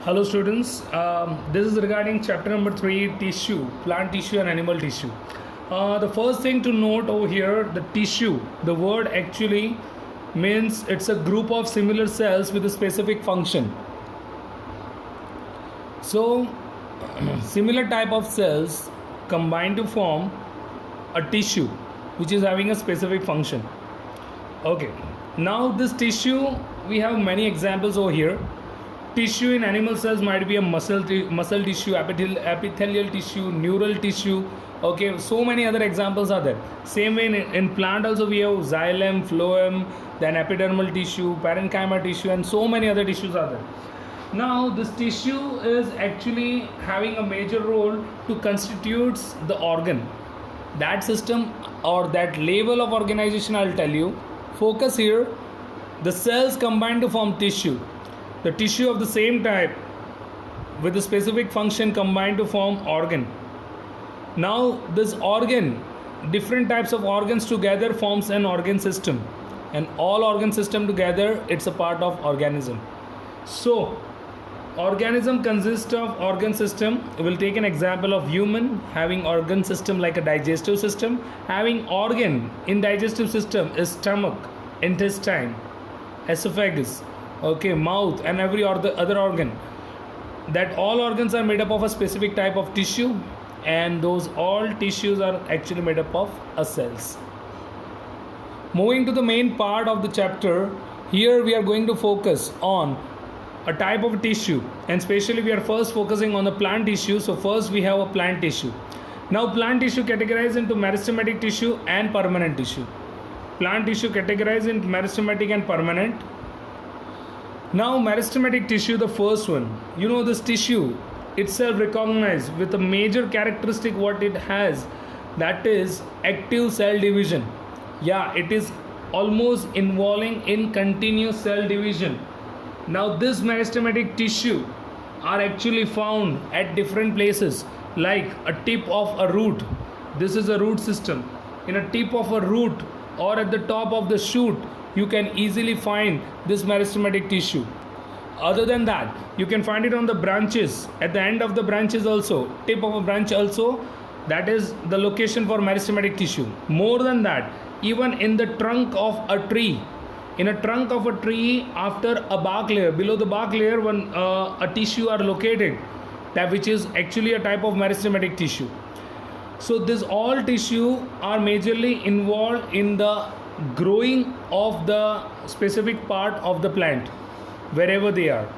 Hello students, this is regarding chapter number 3, tissue, plant tissue and animal tissue. The first thing to note over here, the tissue, the word actually means it's a group of similar cells with a specific function. So similar type of cells combine to form a tissue which is having a specific function. Okay, now this tissue, we have many examples over here. Tissue in animal cells might be a muscle tissue, epithelial tissue, neural tissue. Okay, so many other examples are there. Same way in plant also we have xylem, phloem, then epidermal tissue, parenchyma tissue, and so many other tissues are there. Now this tissue is actually having a major role to constitutes the organ. That system or that level of organization, I'll tell you. Focus here. The cells combine to form tissue. The tissue of the same type with a specific function combine to form organ. Now this organ, different types of organs together forms an organ system, and all organ system together, it's a part of organism. So organism consists of organ system. We'll take an example of human having organ system like a digestive system. Having organ in digestive system is stomach, intestine, esophagus, okay, mouth, and every other organ. That all organs are made up of a specific type of tissue, and those all tissues are actually made up of cells. Moving to the main part of the chapter, here we are going to focus on a type of tissue, and especially we are first focusing on the plant tissue. So first we have a plant tissue. Now plant tissue categorized into meristematic tissue and permanent tissue. Plant tissue categorized into meristematic and permanent. Now meristematic tissue, the first one, you know, this tissue itself recognized with a major characteristic what it has, that is active cell division. Yeah, it is almost involving in continuous cell division. Now this meristematic tissue are actually found at different places, like a tip of a root. This is a root system. In a tip of a root or at the top of the shoot, you can easily find this meristematic tissue. Other than that, you can find it on the branches, at the end of the branches also, tip of a branch also. That is the location for meristematic tissue. More than that, even in the trunk of a tree, in a trunk of a tree, after a bark layer, below the bark layer, when a tissue are located, that which is actually a type of meristematic tissue. So this all tissue are majorly involved in the growing of the specific part of the plant wherever they are.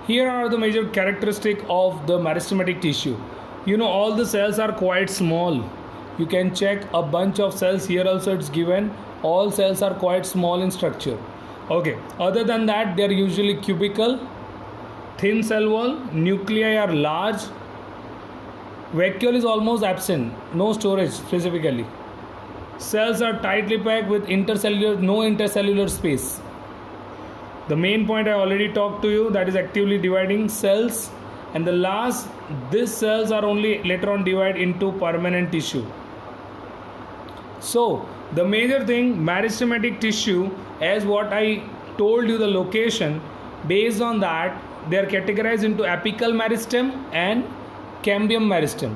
Here are the major characteristic of the meristematic tissue. You know, all the cells are quite small. You can check a bunch of cells here also, it's given. All cells are quite small in structure. Okay, other than that, they are usually cubical, thin cell wall, nuclei are large, vacuole is almost absent, no storage specifically. Cells are tightly packed with no intercellular space. The main point I already talked to you, that is actively dividing cells. And the last, these cells are only later on divided into permanent tissue. So the major thing, meristematic tissue, as what I told you the location, based on that they are categorized into apical meristem and cambium meristem.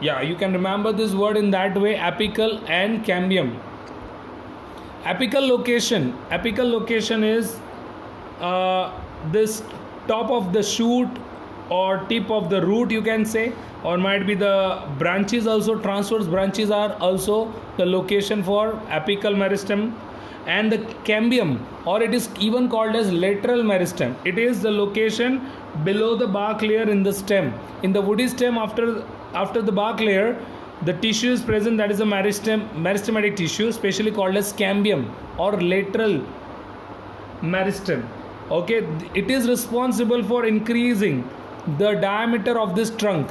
Yeah, you can remember this word in that way, apical and cambium. Apical location is this top of the shoot or tip of the root, you can say, or might be the branches also. Transverse branches are also the location for apical meristem. And the cambium, or it is even called as lateral meristem, it is the location below the bark layer in the stem. In the woody stem, after the bark layer, the tissue is present, that is a meristematic tissue, specially called as cambium or lateral meristem. Okay, it is responsible for increasing the diameter of this trunk.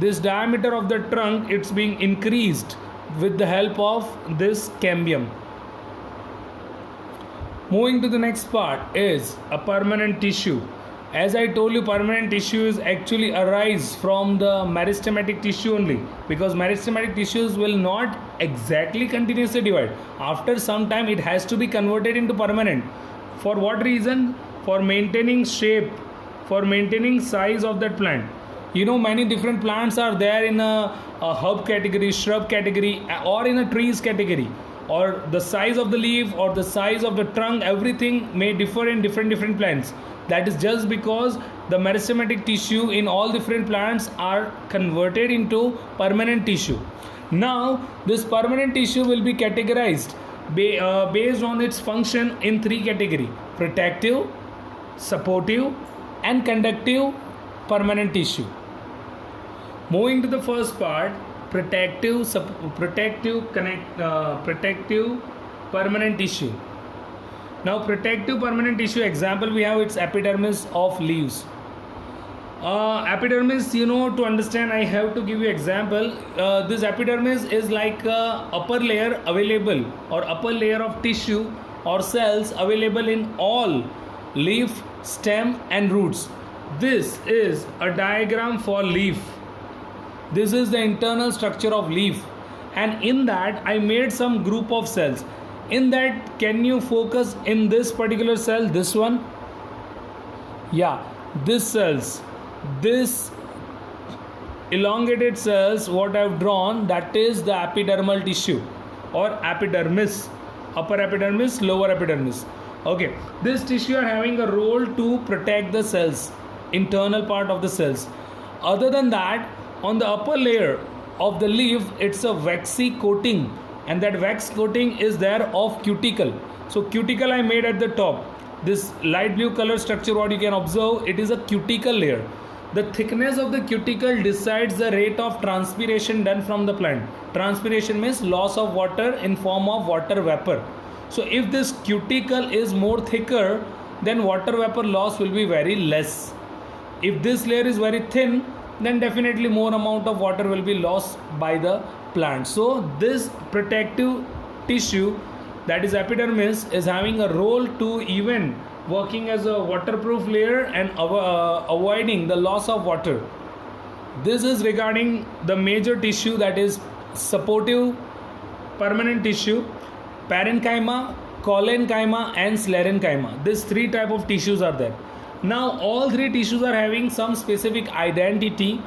This diameter of the trunk, it's being increased with the help of this cambium. Moving to the next part is a permanent tissue. As I told you, permanent tissues actually arise from the meristematic tissue only, because meristematic tissues will not exactly continuously divide. After some time it has to be converted into permanent. For what reason? For maintaining shape, for maintaining size of that plant. You know, many different plants are there in a herb category, shrub category, or in a trees category, or the size of the leaf or the size of the trunk, everything may differ in different plants. That is just because the meristematic tissue in all different plants are converted into permanent tissue. Now this permanent tissue will be categorized based on its function in three categories: protective, supportive, and conductive permanent tissue. Moving to the first part, protective permanent tissue. Now protective permanent tissue example, we have its epidermis of leaves. Epidermis, you know, to understand I have to give you example. This epidermis is like upper layer available, or upper layer of tissue or cells available in all leaf, stem and roots. This is a diagram for leaf. This is the internal structure of leaf, and in that I made some group of cells. In that, can you focus in this particular cell, this one? Yeah, this cells, this elongated cells what I have drawn, that is the epidermal tissue or epidermis, upper epidermis, lower epidermis. Okay, this tissue are having a role to protect the cells, internal part of the cells. Other than that, on the upper layer of the leaf, it's a waxy coating, and that wax coating is there of cuticle. So cuticle I made at the top. This light blue color structure what you can observe, it is a cuticle layer. The thickness of the cuticle decides the rate of transpiration done from the plant. Transpiration means loss of water in form of water vapor. So if this cuticle is more thicker, then water vapor loss will be very less. If this layer is very thin, then definitely more amount of water will be lost by the plant. So this protective tissue, that is epidermis, is having a role to even working as a waterproof layer and avoiding the loss of water. This is regarding the major tissue, that is supportive permanent tissue, parenchyma, collenchyma and sclerenchyma. These three type of tissues are there. Now all three tissues are having some specific identity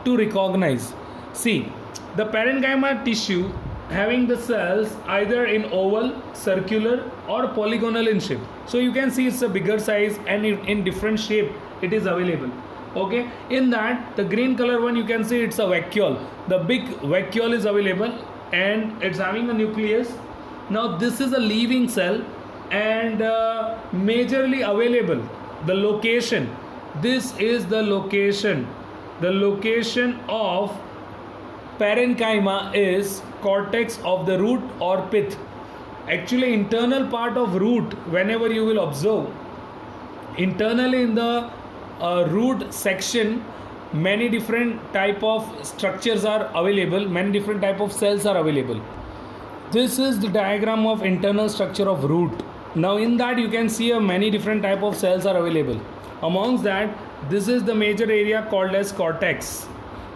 to recognize. See, the parenchyma tissue having the cells either in oval, circular or polygonal in shape. So you can see it's a bigger size and in different shape it is available. Okay, in that the green color one you can see it's a vacuole. The big vacuole is available and it's having a nucleus. Now this is a leaving cell and majorly available. The location, this is the location. The location of parenchyma is cortex of the root or pith. Actually internal part of root, whenever you will observe, internally in the root section, many different type of structures are available, many different type of cells are available. This is the diagram of internal structure of root. Now in that you can see many different type of cells are available. Amongst that, this is the major area called as cortex.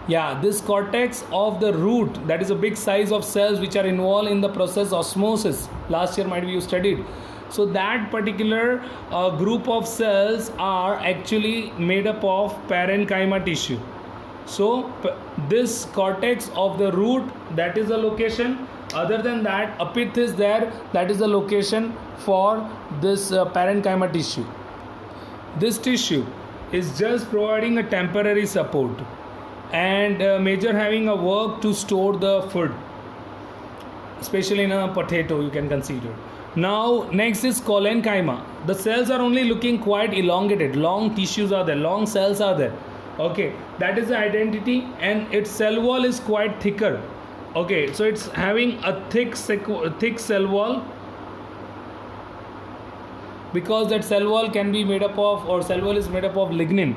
Yeah, this cortex of the root, that is a big size of cells which are involved in the process osmosis. Last year might be you studied. So that particular group of cells are actually made up of parenchyma tissue. So this cortex of the root, that is the location. Other than that, a pith is there, that is the location for this parenchyma tissue. This tissue is just providing a temporary support and major having a work to store the food, especially in a potato you can consider. Now next is collenchyma. The cells are only looking quite elongated, long tissues are there, long cells are there. Okay, that is the identity, and its cell wall is quite thicker. Okay, so it's having a thick cell wall, because that cell wall can be made up of, or cell wall is made up of lignin.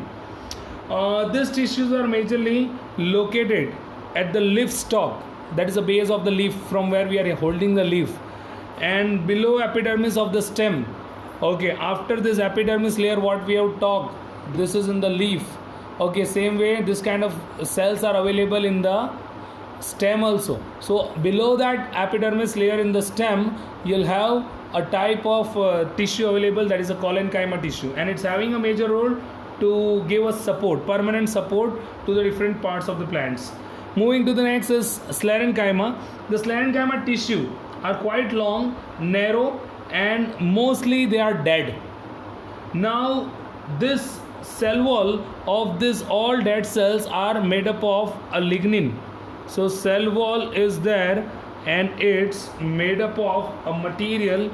These tissues are majorly located at the leaf stalk, that is the base of the leaf from where we are holding the leaf, and below epidermis of the stem. Okay, after this epidermis layer what we have talked, this is in the leaf. Okay, same way this kind of cells are available in the stem also. So below that epidermis layer in the stem, you'll have a type of tissue available, that is a collenchyma tissue, and it's having a major role to give us support, permanent support to the different parts of the plants. Moving to the next is sclerenchyma. The sclerenchyma tissue are quite long, narrow, and mostly they are dead. Now this cell wall of this all dead cells are made up of a lignin. So cell wall is there and it's made up of a material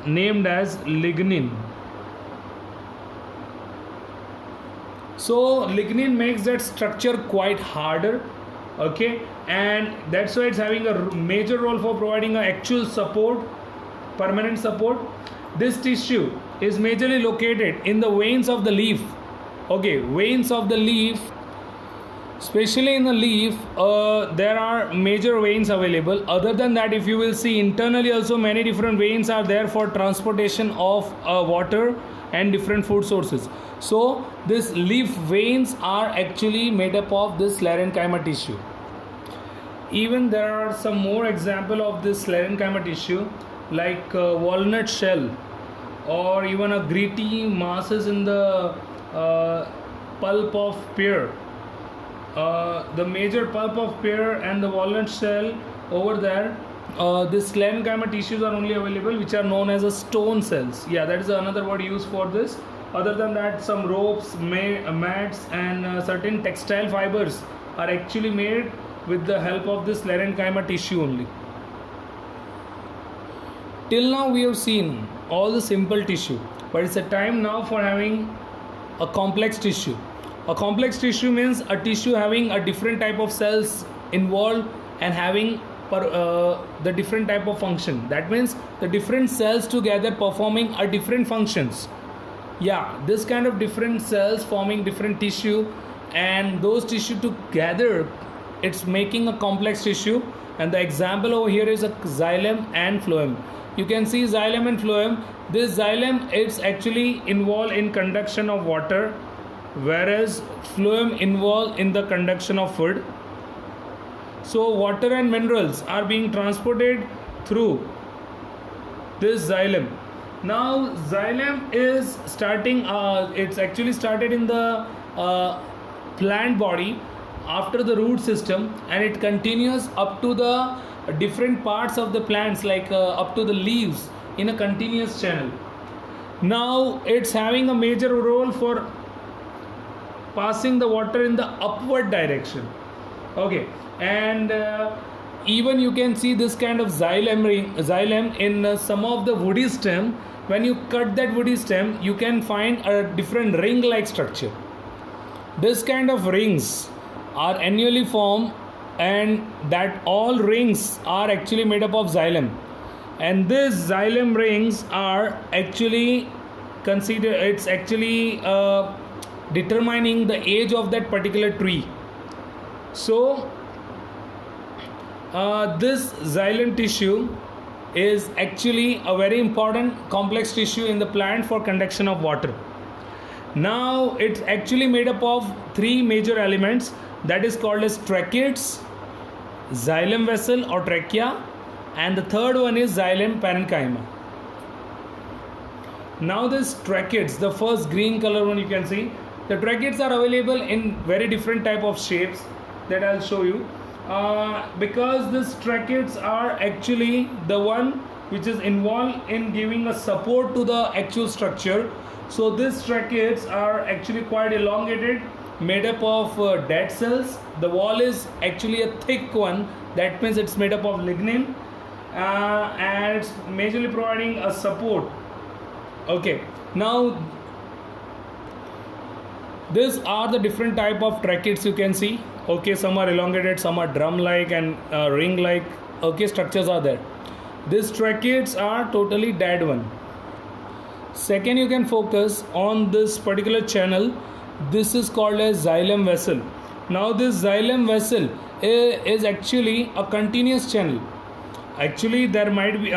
named as lignin. So lignin makes that structure quite harder, okay, and that's why it's having a major role for providing an actual support, permanent support. This tissue is majorly located in the veins of the leaf. Okay, veins of the leaf, especially in the leaf, there are major veins available. Other than that, if you will see internally also, many different veins are there for transportation of water and different food sources. So this leaf veins are actually made up of this sclerenchyma tissue. Even there are some more example of this sclerenchyma tissue, like walnut shell, or even a gritty masses in the pulp of pear. The major pulp of pear and the walnut shell over there, this sclerenchyma tissues are only available, which are known as a stone cells. Yeah, that is another word used for this. Other than that, some ropes, mats, and certain textile fibers are actually made with the help of this sclerenchyma tissue only. Till now we have seen all the simple tissue, but it's a time now for having a complex tissue. A complex tissue means a tissue having a different type of cells involved and having the different type of function. That means the different cells together performing a different functions. Yeah, this kind of different cells forming different tissue, and those tissue together, it's making a complex tissue. And the example over here is a xylem and phloem. You can see xylem and phloem. This xylem, it's actually involved in conduction of water, whereas phloem involved in the conduction of food. So water and minerals are being transported through this xylem. Now xylem is starting, it's actually started in the plant body after the root system, and it continues up to the different parts of the plants, like up to the leaves, in a continuous channel. Now it's having a major role for passing the water in the upward direction. Okay, and even you can see this kind of xylem in some of the woody stem. When you cut that woody stem, you can find a different ring-like structure. This kind of rings are annually formed, and that all rings are actually made up of xylem. And these xylem rings are actually considered, it's actually determining the age of that particular tree. So this xylem tissue is actually a very important complex tissue in the plant for conduction of water. Now it's actually made up of three major elements, that is called as tracheids, xylem vessel or trachea, and the third one is xylem parenchyma. Now this tracheids, the first green color one you can see, the tracheids are available in very different type of shapes that I'll show you. Because these tracheids are actually the one which is involved in giving a support to the actual structure. So these tracheids are actually quite elongated, made up of dead cells. The wall is actually a thick one, that means it's made up of lignin, and it's majorly providing a support. Okay, now these are the different type of tracheids you can see. Okay, some are elongated, some are drum-like and ring-like. Okay, structures are there. These tracheids are totally dead one. Second, you can focus on this particular channel. This is called as xylem vessel. Now this xylem vessel is actually a continuous channel. Actually there might be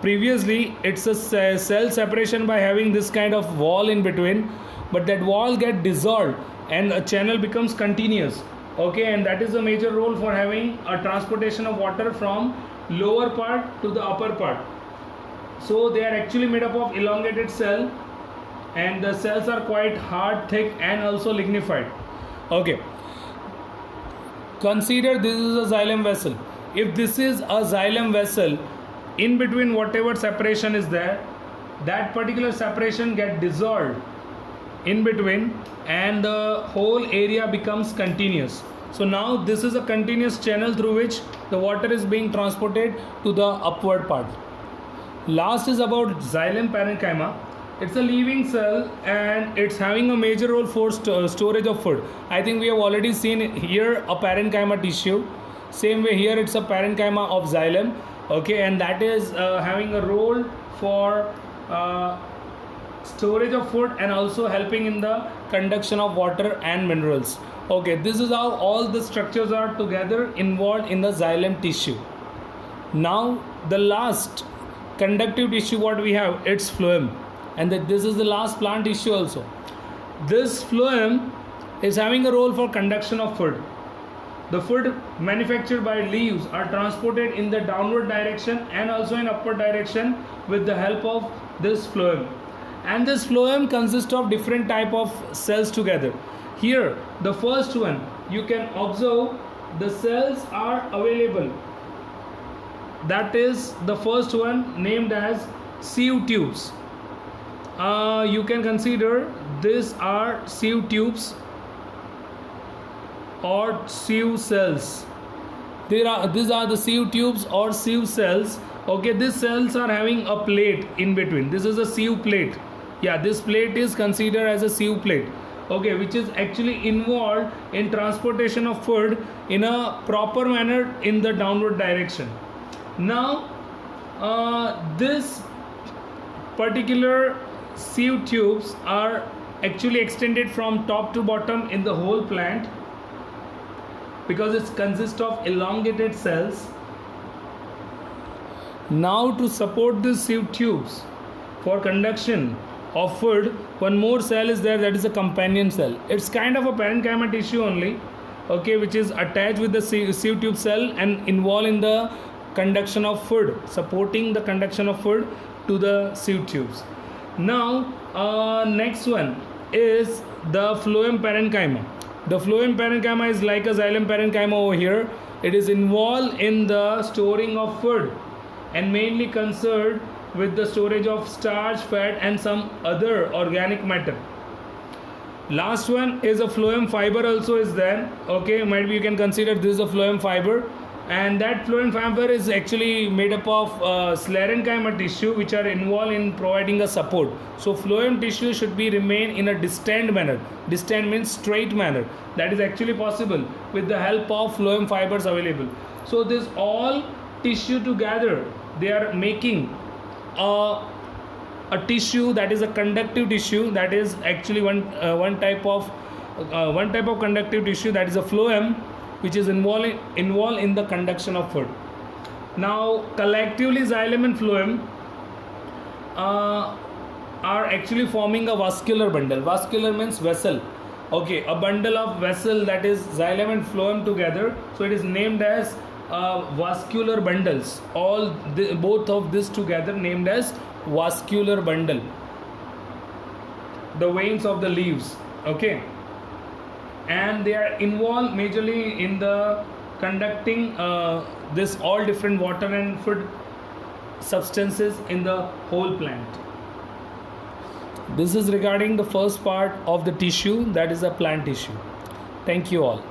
previously it's a cell separation by having this kind of wall in between, but that wall get dissolved and a channel becomes continuous. Okay, and that is a major role for having a transportation of water from lower part to the upper part. So they are actually made up of elongated cell, and the cells are quite hard, thick, and also lignified. Okay, consider this is a xylem vessel. If this is a xylem vessel, in between whatever separation is there, that particular separation get dissolved in between, and the whole area becomes continuous. So now this is a continuous channel through which the water is being transported to the upward part. Last is about xylem parenchyma. It's a living cell and it's having a major role for storage of food. I think we have already seen here a parenchyma tissue. Same way here it's a parenchyma of xylem. Okay, and that is having a role for storage of food and also helping in the conduction of water and minerals. Okay, this is how all the structures are together involved in the xylem tissue. Now the last conductive tissue what we have, it's phloem, and this is the last plant tissue also. This phloem is having a role for conduction of food. The food manufactured by leaves are transported in the downward direction and also in upward direction with the help of this phloem. And this phloem consists of different type of cells together. Here the first one, you can observe the cells are available. That is the first one named as sieve tubes. You can consider these are sieve tubes or sieve cells. These are the sieve tubes or sieve cells. Okay, these cells are having a plate in between. This is a sieve plate. Yeah, this plate is considered as a sieve plate. Okay, which is actually involved in transportation of food in a proper manner in the downward direction. Now this particular sieve tubes are actually extended from top to bottom in the whole plant because it consists of elongated cells. Now to support these sieve tubes for conduction of food, one more cell is there, that is a companion cell. It's kind of a parenchyma tissue only, okay, which is attached with the sieve tube cell and involved in the conduction of food, supporting the conduction of food to the sieve tubes. Now next one is the phloem parenchyma. The phloem parenchyma is like a xylem parenchyma over here. It is involved in the storing of food and mainly concerned with the storage of starch, fat, and some other organic matter. Last one is a phloem fiber also is there. Okay, might be you can consider this is a phloem fiber, and that phloem fiber is actually made up of sclerenchyma tissue which are involved in providing a support. So phloem tissue should be remain in a distant manner. Distant means straight manner. That is actually possible with the help of phloem fibers available. So this all tissue together, they are making a tissue that is a conductive tissue, that is actually one type of conductive tissue, that is a phloem, which is involved in the conduction of food. Now collectively xylem and phloem are actually forming a vascular bundle. Vascular means vessel. Okay, a bundle of vessel, that is xylem and phloem together. So it is named as vascular bundles. Both of this together named as vascular bundle. The veins of the leaves. Okay, and they are involved majorly in the conducting this all different water and food substances in the whole plant. This is regarding the first part of the tissue, that is a plant tissue. Thank you all.